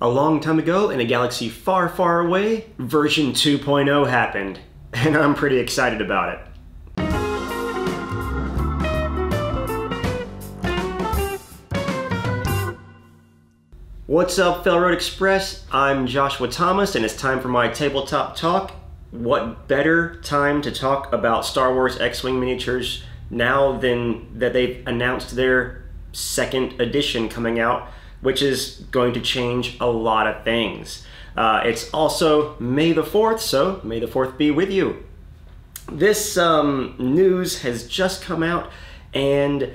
A long time ago, in a galaxy far, far away, version 2.0 happened, and I'm pretty excited about it. What's up, Fellow Road Express? I'm Joshua Thomas, and it's time for my tabletop talk. What better time to talk about Star Wars X-Wing miniatures now than that they've announced their second edition coming out, which is going to change a lot of things. It's also May the 4th, so May the 4th be with you. This news has just come out, and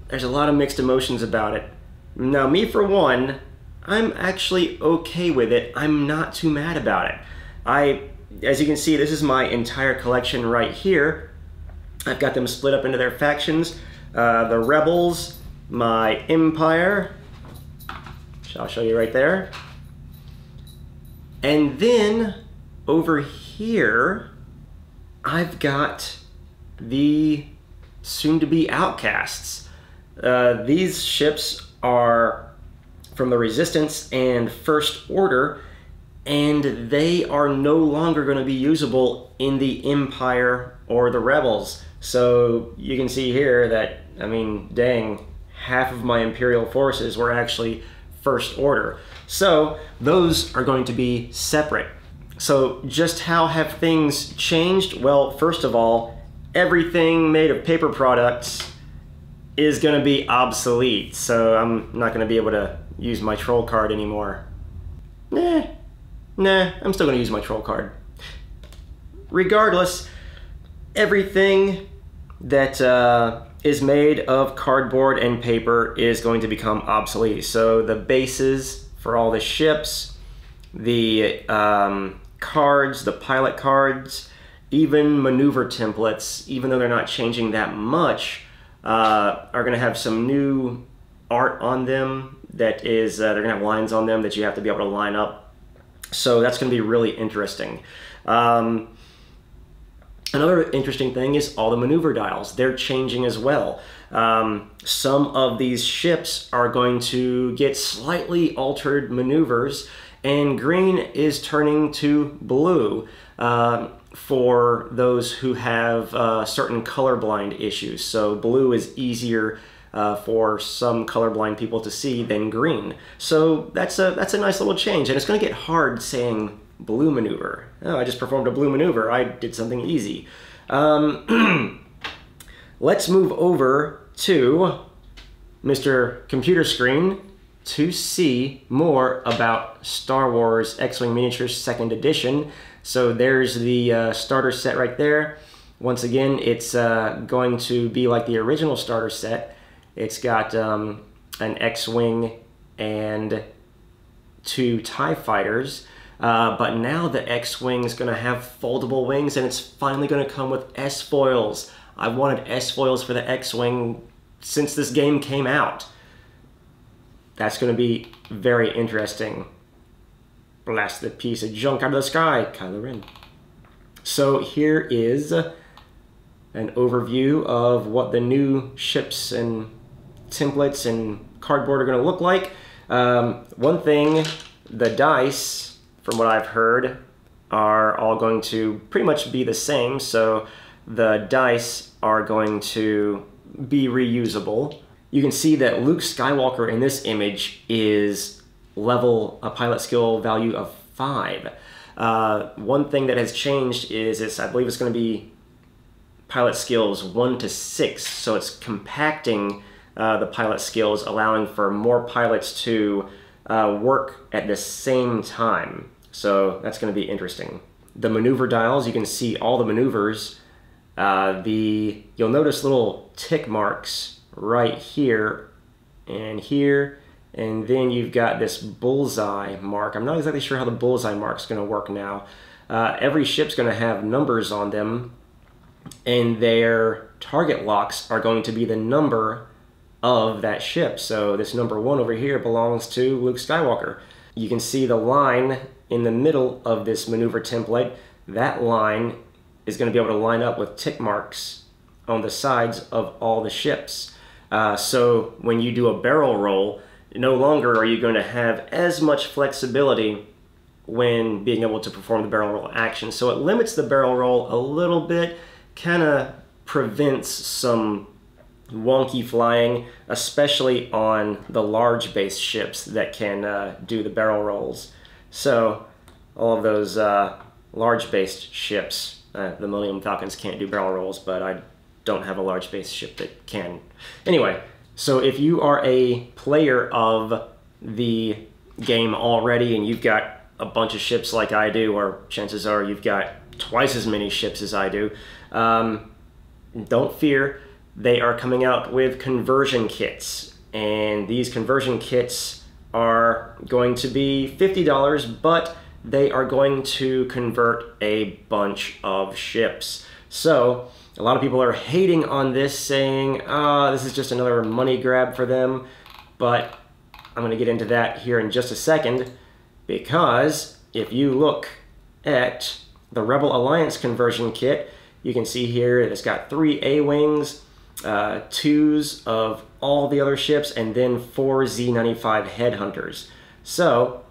there's a lot of mixed emotions about it. Now, me for one, I'm actually okay with it. I'm not too mad about it. As you can see, this is my entire collection right here. I've got them split up into their factions. The Rebels, my Empire, which I'll show you right there. And then over here, I've got the soon-to-be Outcasts. These ships are from the Resistance and First Order, and they are no longer going to be usable in the Empire or the Rebels. So you can see here that, I mean, dang, half of my Imperial forces were actually First Order. So those are going to be separate. So just how have things changed? Well, first of all, everything made of paper products is going to be obsolete. So I'm not going to be able to use my troll card anymore. Nah, I'm still going to use my troll card. Regardless, everything that is made of cardboard and paper is going to become obsolete. So the bases for all the ships, the cards, the pilot cards, even maneuver templates, even though they're not changing that much, are going to have some new art on them that is, they're going to have lines on them that you have to be able to line up. So that's going to be really interesting. Another interesting thing is all the maneuver dials. They're changing as well. Some of these ships are going to get slightly altered maneuvers, and green is turning to blue for those who have certain colorblind issues. So blue is easier for some colorblind people to see than green. So that's a nice little change, and it's going to get hard saying blue maneuver. Oh, I just performed a blue maneuver. I did something easy. Let's move over to Mr. Computer Screen to see more about Star Wars X-Wing Miniatures 2nd Edition. So there's the starter set right there. Once again, it's going to be like the original starter set. It's got an X-Wing and 2 TIE fighters. But now the X-Wing is going to have foldable wings, and it's finally going to come with S-foils. I've wanted S-foils for the X-Wing since this game came out. That's going to be very interesting. Blast the piece of junk out of the sky, Kylo Ren. So here is an overview of what the new ships and templates and cardboard are going to look like. One thing, the dice, from what I've heard, are all going to pretty much be the same. So the dice are going to be reusable. You can see that Luke Skywalker in this image is level a pilot skill value of 5. One thing that has changed is I believe it's going to be pilot skills 1 to 6. So it's compacting the pilot skills, allowing for more pilots to work at the same time. So that's going to be interesting. The maneuver dials, you can see all the maneuvers. You'll notice little tick marks right here, and then you've got this bullseye mark. I'm not exactly sure how the bullseye mark's going to work now. Every ship's going to have numbers on them, and their target locks are going to be the number of that ship. So this number 1 over here belongs to Luke Skywalker. You can see the line in the middle of this maneuver template. That line is going to be able to line up with tick marks on the sides of all the ships. So when you do a barrel roll, no longer are you going to have as much flexibility when being able to perform the barrel roll action. So it limits the barrel roll a little bit, kind of prevents some wonky flying, especially on the large base ships that can do the barrel rolls. So all of those large based ships, the Millennium Falcons can't do barrel rolls, but I don't have a large base ship that can. Anyway, so if you are a player of the game already and you've got a bunch of ships like I do, or chances are you've got twice as many ships as I do, don't fear. They are coming out with conversion kits, and these conversion kits are going to be $50, but they are going to convert a bunch of ships. So a lot of people are hating on this, saying, this is just another money grab for them, but I'm going to get into that here in just a second, because if you look at the Rebel Alliance conversion kit, you can see here it's got 3 A-Wings, 2s of all the other ships, and then 4 Z-95 Headhunters. So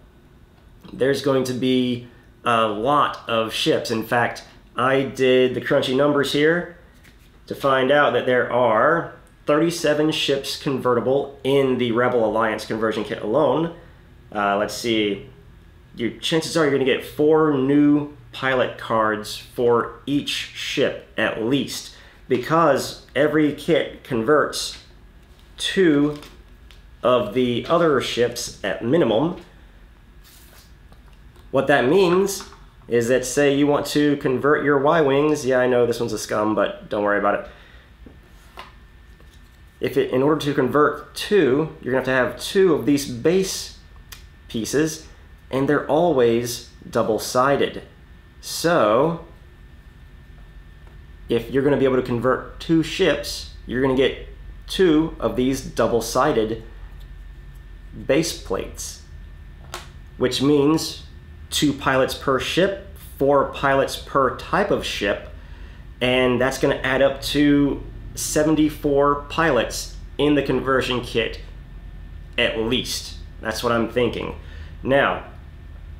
there's going to be a lot of ships. In fact, I did the crunchy numbers here to find out that there are 37 ships convertible in the Rebel Alliance conversion kit alone. Let's see. Your chances are you're going to get 4 new pilot cards for each ship at least, because every kit converts 2 of the other ships at minimum. What that means is that, say you want to convert your Y-Wings, yeah, I know this one's a scum, but don't worry about it. In order to convert 2, you're going to have 2 of these base pieces, and they're always double-sided. So if you're going to be able to convert 2 ships, you're going to get 2 of these double-sided base plates, which means 2 pilots per ship, 4 pilots per type of ship, and that's going to add up to 74 pilots in the conversion kit at least. That's what I'm thinking. Now,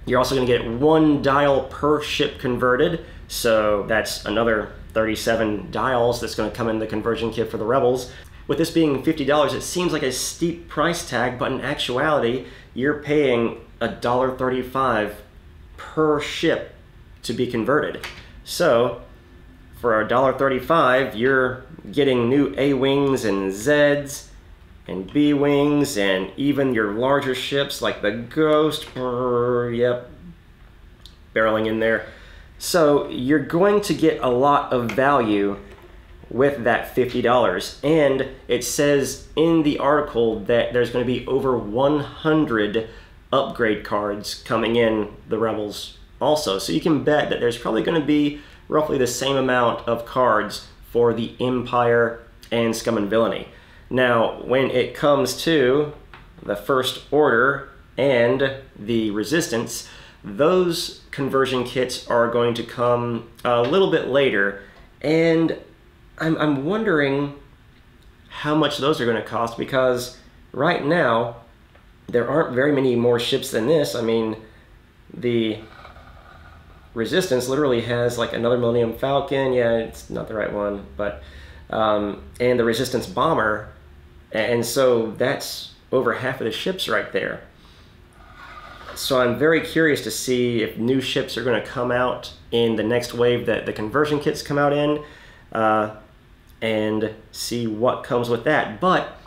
you're also going to get 1 dial per ship converted, so that's another 37 dials that's going to come in the conversion kit for the Rebels. With this being $50, it seems like a steep price tag, but in actuality, you're paying $1.35 per ship to be converted. So for $1.35, you're getting new A-Wings and Zeds and B-Wings, and even your larger ships like the Ghost, yep, barreling in there. So you're going to get a lot of value with that $50, and it says in the article that there's going to be over 100 upgrade cards coming in the Rebels also. So you can bet that there's probably going to be roughly the same amount of cards for the Empire and Scum and Villainy. Now, when it comes to the First Order and the Resistance, those conversion kits are going to come a little bit later, and I'm wondering how much those are going to cost, because right now there aren't very many more ships than this. I mean, the Resistance literally has like another Millennium Falcon, yeah, it's not the right one, but and the Resistance Bomber, and so that's over half of the ships right there. So I'm very curious to see if new ships are going to come out in the next wave that the conversion kits come out in, and see what comes with that. But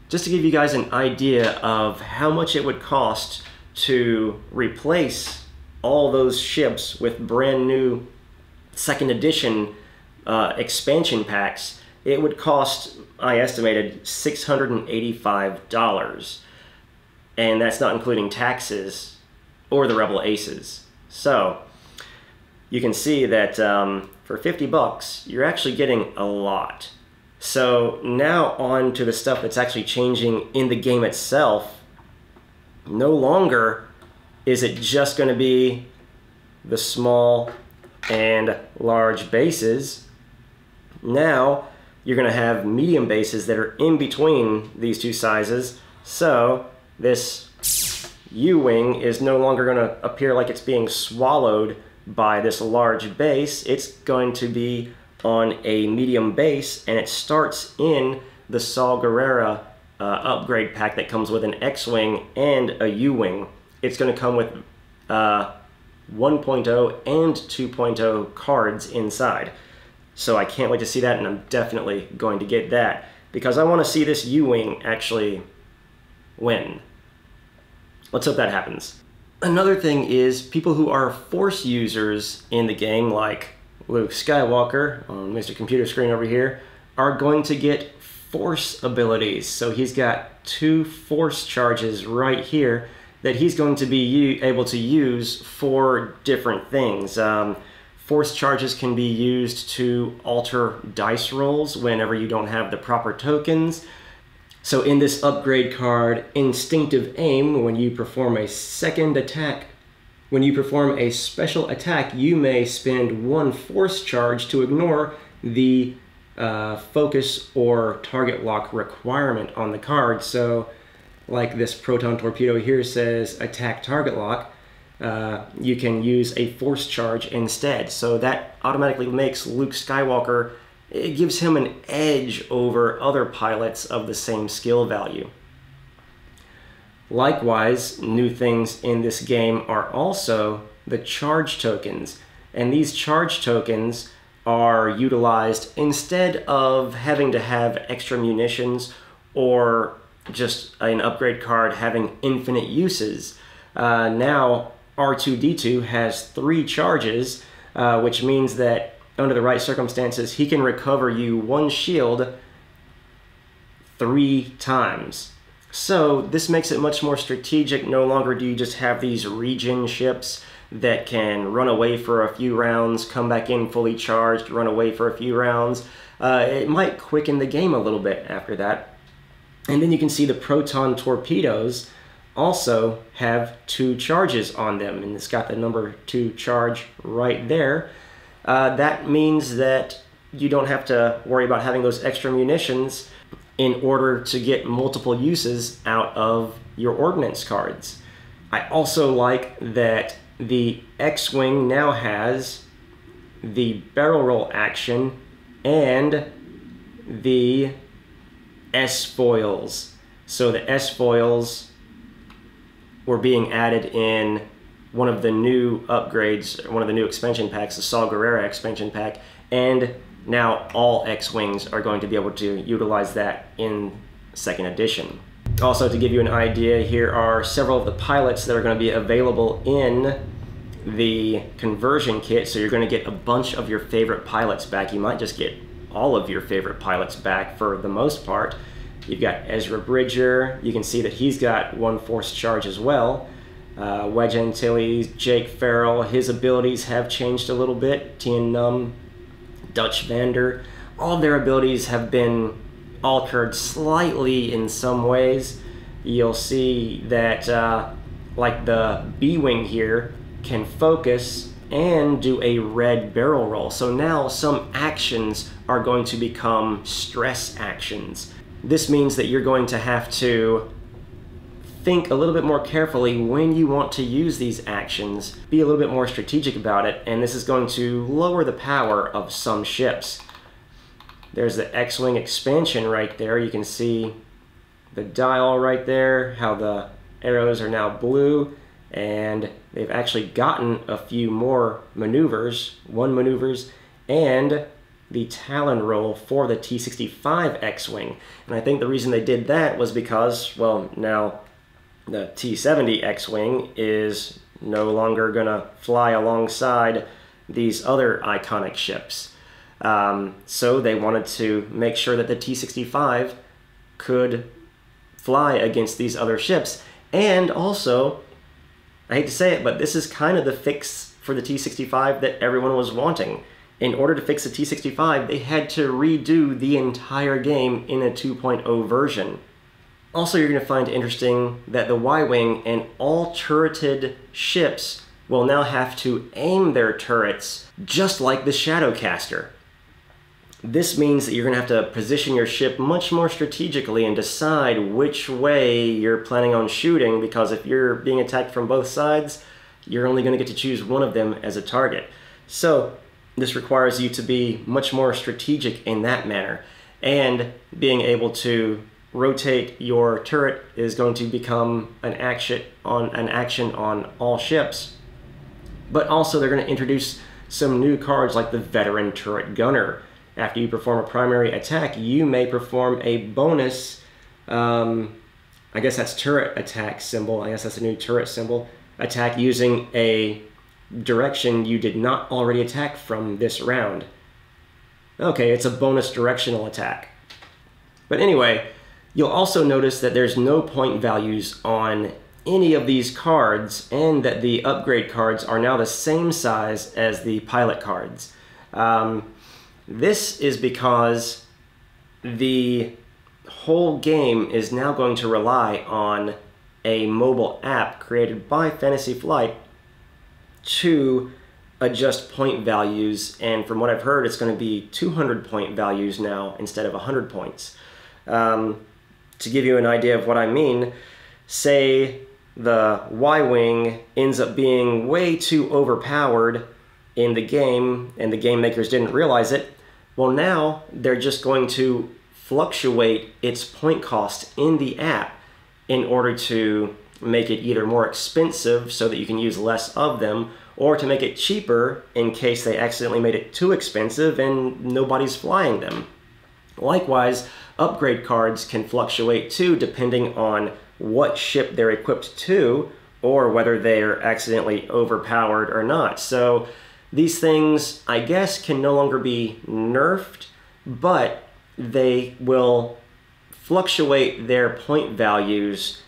just to give you guys an idea of how much it would cost to replace all those ships with brand new second edition expansion packs, it would cost, I estimated, $685. And that's not including taxes or the Rebel Aces. So you can see that for 50 bucks, you're actually getting a lot. So now on to the stuff that's actually changing in the game itself. No longer is it just going to be the small and large bases. Now you're going to have medium bases that are in between these two sizes. So this U-wing is no longer going to appear like it's being swallowed by this large base. It's going to be on a medium base, and it starts in the Saw Gerrera upgrade pack that comes with an X-Wing and a U-Wing. It's going to come with 1.0 and 2.0 cards inside. So I can't wait to see that, and I'm definitely going to get that because I want to see this U-Wing actually win. Let's hope that happens. Another thing is people who are Force users in the game, like Luke Skywalker on Mr. Computer Screen over here, are going to get Force abilities. So he's got 2 Force charges right here that he's going to be able to use for different things. Force charges can be used to alter dice rolls whenever you don't have the proper tokens. So in this upgrade card, Instinctive Aim, when you perform a second attack, when you perform a special attack, you may spend 1 Force charge to ignore the focus or target lock requirement on the card. So like this proton torpedo here says attack target lock, you can use a Force charge instead. So that automatically makes Luke Skywalker, it gives him an edge over other pilots of the same skill value. Likewise, new things in this game are also the charge tokens. And these charge tokens are utilized instead of having to have extra munitions or just an upgrade card having infinite uses. Now R2-D2 has 3 charges, which means that under the right circumstances, he can recover you 1 shield 3 times. So this makes it much more strategic. No longer do you just have these regen ships that can run away for a few rounds, come back in fully charged, run away for a few rounds. It might quicken the game a little bit after that. And then you can see the proton torpedoes also have 2 charges on them, and it's got the number 2 charge right there. That means that you don't have to worry about having those extra munitions in order to get multiple uses out of your ordnance cards. I also like that the X-Wing now has the barrel roll action and the S-foils. So the S-foils were being added in one of the new upgrades, one of the new expansion packs, the Saw Gerrera expansion pack, and now all X-Wings are going to be able to utilize that in 2nd edition. Also, to give you an idea, here are several of the pilots that are going to be available in the conversion kit, so you're going to get a bunch of your favorite pilots back. You might just get all of your favorite pilots back for the most part. You've got Ezra Bridger. You can see that he's got 1 Force charge as well. Wedge Antilles, Jake Farrell, his abilities have changed a little bit. Tien Num, Dutch Vander, all of their abilities have been altered slightly in some ways. You'll see that like the B-Wing here can focus and do a red barrel roll. So now some actions are going to become stress actions. This means that you're going to have to think a little bit more carefully when you want to use these actions, be a little bit more strategic about it, and this is going to lower the power of some ships. There's the X-Wing expansion right there. You can see the dial right there, how the arrows are now blue, and they've actually gotten a few more maneuvers, 1 maneuvers, and the Talon roll for the T-65 X-Wing. And I think the reason they did that was because, well, now the T-70 X-Wing is no longer going to fly alongside these other iconic ships. So they wanted to make sure that the T-65 could fly against these other ships. And also, I hate to say it, but this is kind of the fix for the T-65 that everyone was wanting. In order to fix the T-65, they had to redo the entire game in a 2.0 version. Also, you're going to find interesting that the Y-Wing and all turreted ships will now have to aim their turrets just like the Shadowcaster. this means that you're going to have to position your ship much more strategically and decide which way you're planning on shooting, because if you're being attacked from both sides, you're only going to get to choose one of them as a target. So this requires you to be much more strategic in that manner, and being able to rotate your turret is going to become an action on all ships. But also they're going to introduce some new cards like the Veteran Turret Gunner. After you perform a primary attack, you may perform a bonus, I guess that's turret attack symbol, I guess that's a new turret symbol, attack using a direction you did not already attack from this round. Okay, it's a bonus directional attack. But anyway, you'll also notice that there's no point values on any of these cards, and that the upgrade cards are now the same size as the pilot cards. This is because the whole game is now going to rely on a mobile app created by Fantasy Flight to adjust point values, and from what I've heard, it's going to be 200 point values now instead of 100 points. To give you an idea of what I mean, say the Y-Wing ends up being way too overpowered in the game, and the game makers didn't realize it. Well, now they're just going to fluctuate its point cost in the app in order to make it either more expensive so that you can use less of them, or to make it cheaper in case they accidentally made it too expensive and nobody's flying them. Likewise, upgrade cards can fluctuate too, depending on what ship they're equipped to, or whether they're accidentally overpowered or not. So these things, I guess, can no longer be nerfed, but they will fluctuate their point values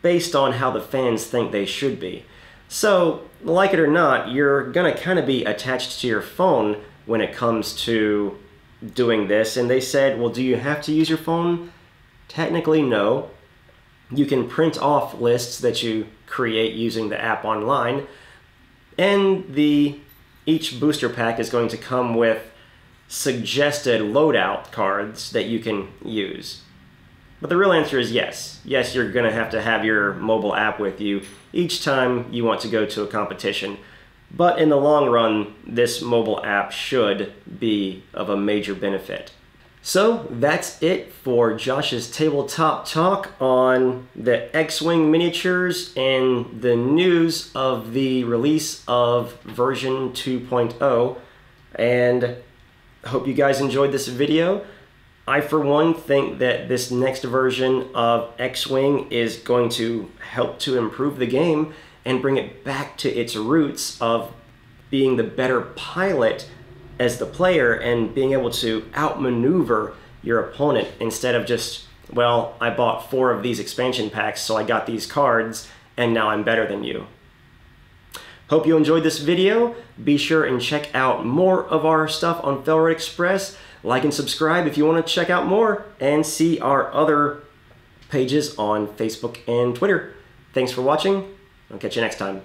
based on how the fans think they should be. So, like it or not, you're gonna kind of be attached to your phone when it comes to doing this. And they said, well, do you have to use your phone? Technically, no. You can print off lists that you create using the app online, and each booster pack is going to come with suggested loadout cards that you can use. But the real answer is yes. Yes, you're going to have your mobile app with you each time you want to go to a competition. But in the long run, this mobile app should be of a major benefit. So that's it for Josh's tabletop talk on the X-Wing miniatures and the news of the release of version 2.0. And I hope you guys enjoyed this video. I, for one, think that this next version of X-Wing is going to help to improve the game and bring it back to its roots of being the better pilot as the player and being able to outmaneuver your opponent instead of just, well, I bought 4 of these expansion packs, so I got these cards, and now I'm better than you. Hope you enjoyed this video. Be sure and check out more of our stuff on Felred Express. Like and subscribe if you want to check out more and see our other pages on Facebook and Twitter. Thanks for watching. I'll catch you next time.